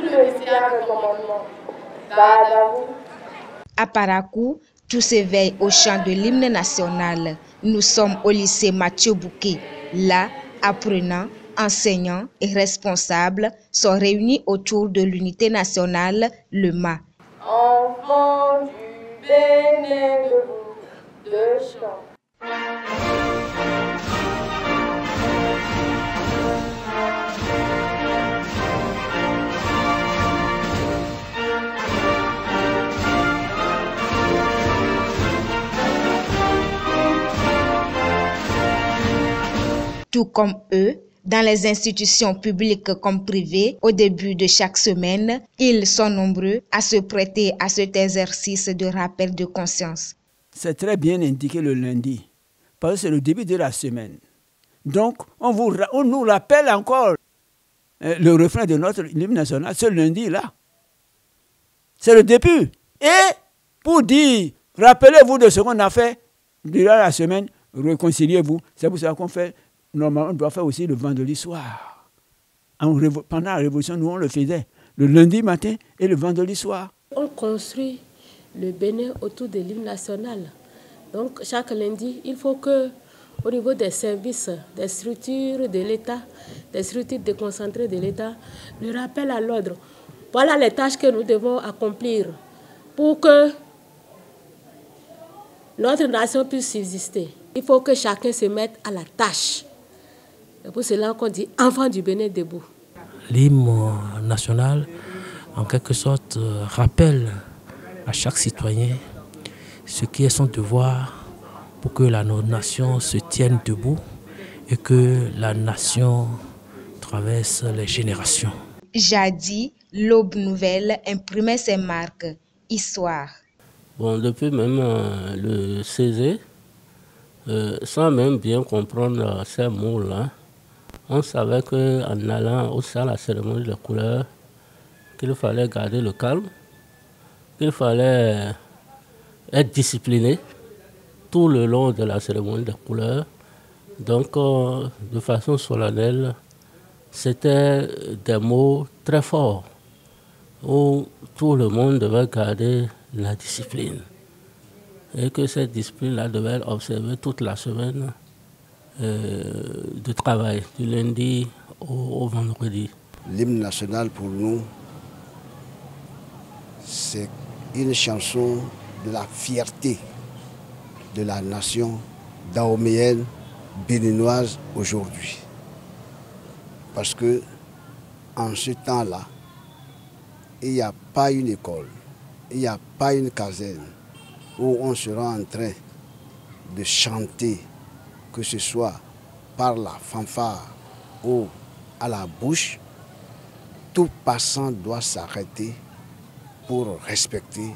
le diable commandement. Badabou. À Parakou, tous s'éveillent au chant de l'hymne national. Nous sommes au lycée Mathieu Bouquet. Là, apprenants, enseignants et responsables sont réunis autour de l'unité nationale, le mât. Enfants du Bénin debout, de chant. Tout comme eux, dans les institutions publiques comme privées, au début de chaque semaine, ils sont nombreux à se prêter à cet exercice de rappel de conscience. C'est très bien indiqué le lundi, parce que c'est le début de la semaine. Donc, on nous rappelle encore le refrain de notre hymne national, ce lundi-là. C'est le début. Et pour dire, rappelez-vous de ce qu'on a fait durant la semaine, réconciliez-vous. C'est pour ça qu'on fait. Normalement, on doit faire aussi le vendredi soir. Pendant la Révolution, nous, on le faisait le lundi matin et le vendredi soir. On construit le Bénin autour de l'hymne national. Donc, chaque lundi, il faut que, au niveau des services, des structures de l'État, des structures déconcentrées de l'État, le rappel à l'ordre. Voilà les tâches que nous devons accomplir pour que notre nation puisse subsister. Il faut que chacun se mette à la tâche. C'est pour cela qu'on dit « enfant du Bénin debout ». L'hymne national, en quelque sorte, rappelle à chaque citoyen ce qui est son devoir pour que la nation se tienne debout et que la nation traverse les générations. Jadis, l'Aube Nouvelle imprimait ses marques. Histoire. Bon, depuis même le 16, sans même bien comprendre ces mots-là, on savait qu'en allant à la cérémonie de couleurs, qu'il fallait garder le calme, qu'il fallait être discipliné tout le long de la cérémonie de couleurs. Donc, de façon solennelle, c'était des mots très forts où tout le monde devait garder la discipline et que cette discipline-là devait être observée toute la semaine de travail, du lundi au vendredi. L'hymne national pour nous, c'est une chanson de la fierté de la nation dahoméenne, béninoise aujourd'hui. Parce que en ce temps-là, il n'y a pas une école, il n'y a pas une caserne où on sera en train de chanter, que ce soit par la fanfare ou à la bouche. Tout passant doit s'arrêter pour respecter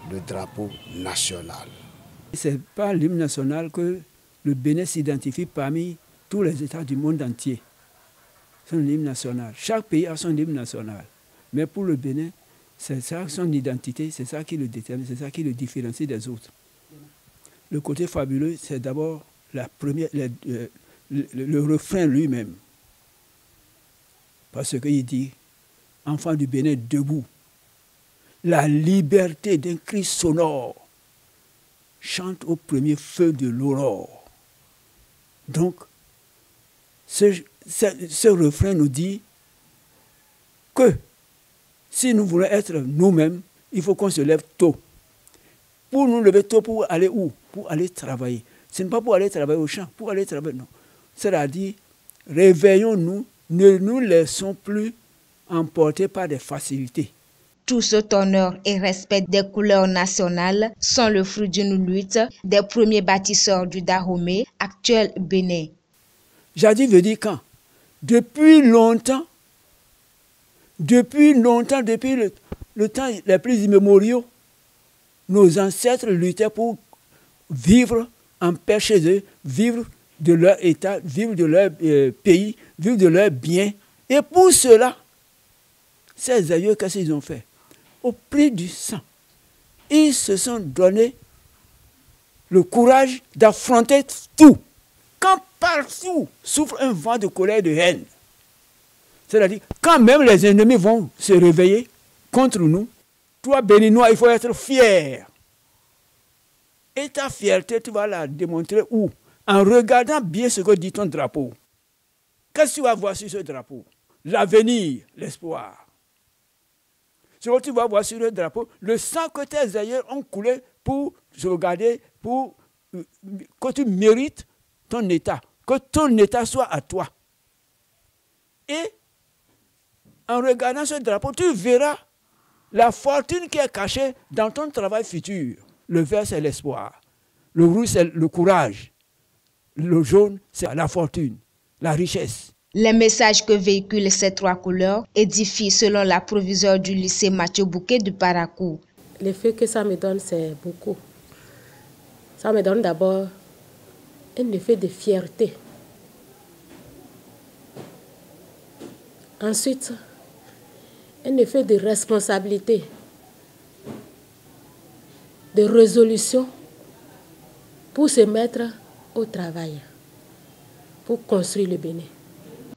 le drapeau national. Ce n'est pas l'hymne national que le Bénin s'identifie parmi tous les États du monde entier. C'est un hymne national. Chaque pays a son hymne national. Mais pour le Bénin, c'est ça son identité, c'est ça qui le détermine, c'est ça qui le différencie des autres. Le côté fabuleux, c'est d'abord le refrain lui-même. Parce qu'il dit, enfant du Bénin debout, la liberté d'un cri sonore chante au premier feu de l'aurore. Donc, ce refrain nous dit que si nous voulons être nous-mêmes, il faut qu'on se lève tôt. Pour nous lever tôt, pour aller où? Pour aller travailler. Ce n'est pas pour aller travailler au champ, pour aller travailler, non. C'est-à-dire, réveillons-nous, ne nous laissons plus emporter par des facilités. Tout cet honneur et respect des couleurs nationales sont le fruit d'une lutte des premiers bâtisseurs du Dahomey, actuel Bénin. Jadis veut dire quand? Depuis longtemps, depuis le temps les plus immémoriaux, nos ancêtres luttaient pour vivre en paix chez eux, vivre de leur état, vivre de leur pays, vivre de leurs biens. Et pour cela, ces aïeux, qu'est-ce qu'ils ont fait? Au prix du sang, ils se sont donné le courage d'affronter tout. Quand partout souffle un vent de colère et de haine, C'est-à-dire, quand même les ennemis vont se réveiller contre nous, toi, Béninois, il faut être fier. Et ta fierté, tu vas la démontrer où? En regardant bien ce que dit ton drapeau. Qu'est-ce que tu vas voir sur ce drapeau? L'avenir, l'espoir. Ce que tu vas voir sur le drapeau, le sang que tes aïeux ont coulé pour sauvegarder, pour que tu mérites ton état, que ton état soit à toi. Et en regardant ce drapeau, tu verras la fortune qui est cachée dans ton travail futur. Le vert, c'est l'espoir. Le rouge, c'est le courage. Le jaune, c'est la fortune, la richesse. Les messages que véhiculent ces trois couleurs édifient selon la proviseure du lycée Mathieu Bouquet de Parakou. L'effet que ça me donne, c'est beaucoup. Ça me donne d'abord un effet de fierté. Ensuite, un effet de responsabilité, de résolution pour se mettre au travail, pour construire le Bénin.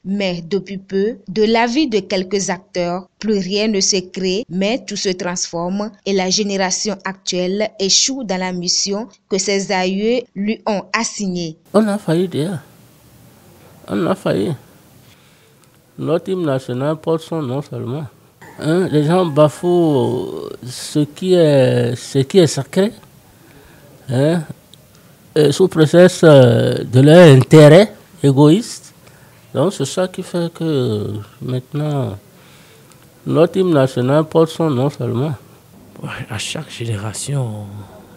Mais depuis peu, de l'avis de quelques acteurs, plus rien ne se crée, mais tout se transforme et la génération actuelle échoue dans la mission que ses aïeux lui ont assignée. On a failli déjà. On a failli. Notre hymne national porte son nom seulement. Les gens bafouent ce qui est sacré, sous prétexte de leur intérêt égoïste. Donc c'est ça qui fait que maintenant, notre hymne national porte son nom seulement. À chaque génération,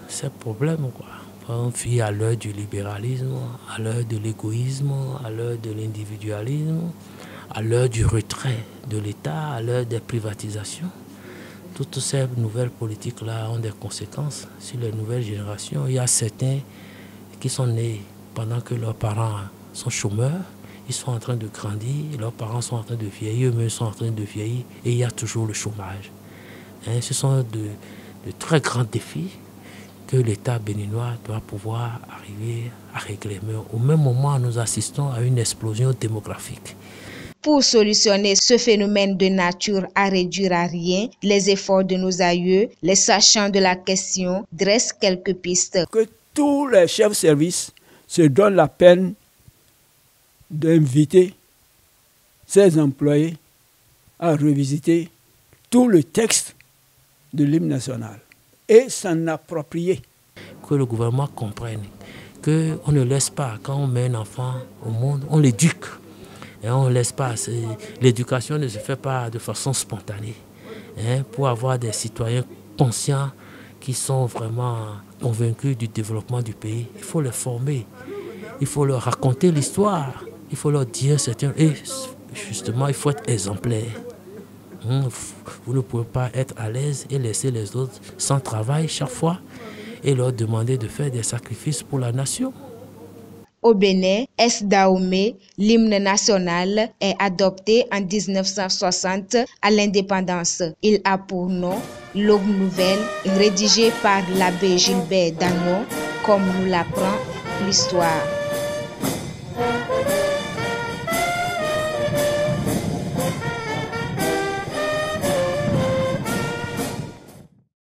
c'est problème, quoi. On vit à l'heure du libéralisme, à l'heure de l'égoïsme, à l'heure de l'individualisme, à l'heure du retrait de l'État, à l'heure des privatisations. Toutes ces nouvelles politiques-là ont des conséquences sur les nouvelles générations. Il y a certains qui sont nés pendant que leurs parents sont chômeurs, ils sont en train de grandir, leurs parents sont en train de vieillir, eux-mêmes sont en train de vieillir, et il y a toujours le chômage. Ce sont de très grands défis que l'État béninois doit pouvoir arriver à régler. Mais au même moment, nous assistons à une explosion démographique. Pour solutionner ce phénomène de nature à réduire à rien, les efforts de nos aïeux, les sachants de la question, dressent quelques pistes. Que tous les chefs de service se donnent la peine d'inviter ses employés à revisiter tout le texte de l'hymne national et s'en approprier. Que le gouvernement comprenne qu'on ne laisse pas, quand on met un enfant au monde, on l'éduque. Et on ne laisse pas. L'éducation ne se fait pas de façon spontanée. Pour avoir des citoyens conscients qui sont vraiment convaincus du développement du pays, il faut les former. Il faut leur raconter l'histoire. Il faut leur dire certains... Et justement, il faut être exemplaire. Vous ne pouvez pas être à l'aise et laisser les autres sans travail chaque fois et leur demander de faire des sacrifices pour la nation. Au Bénin, Dahomey, l'hymne national, est adopté en 1960 à l'indépendance. Il a pour nom l'Aube nouvelle, rédigé par l'abbé Gilbert Dagnon, comme nous l'apprend l'histoire.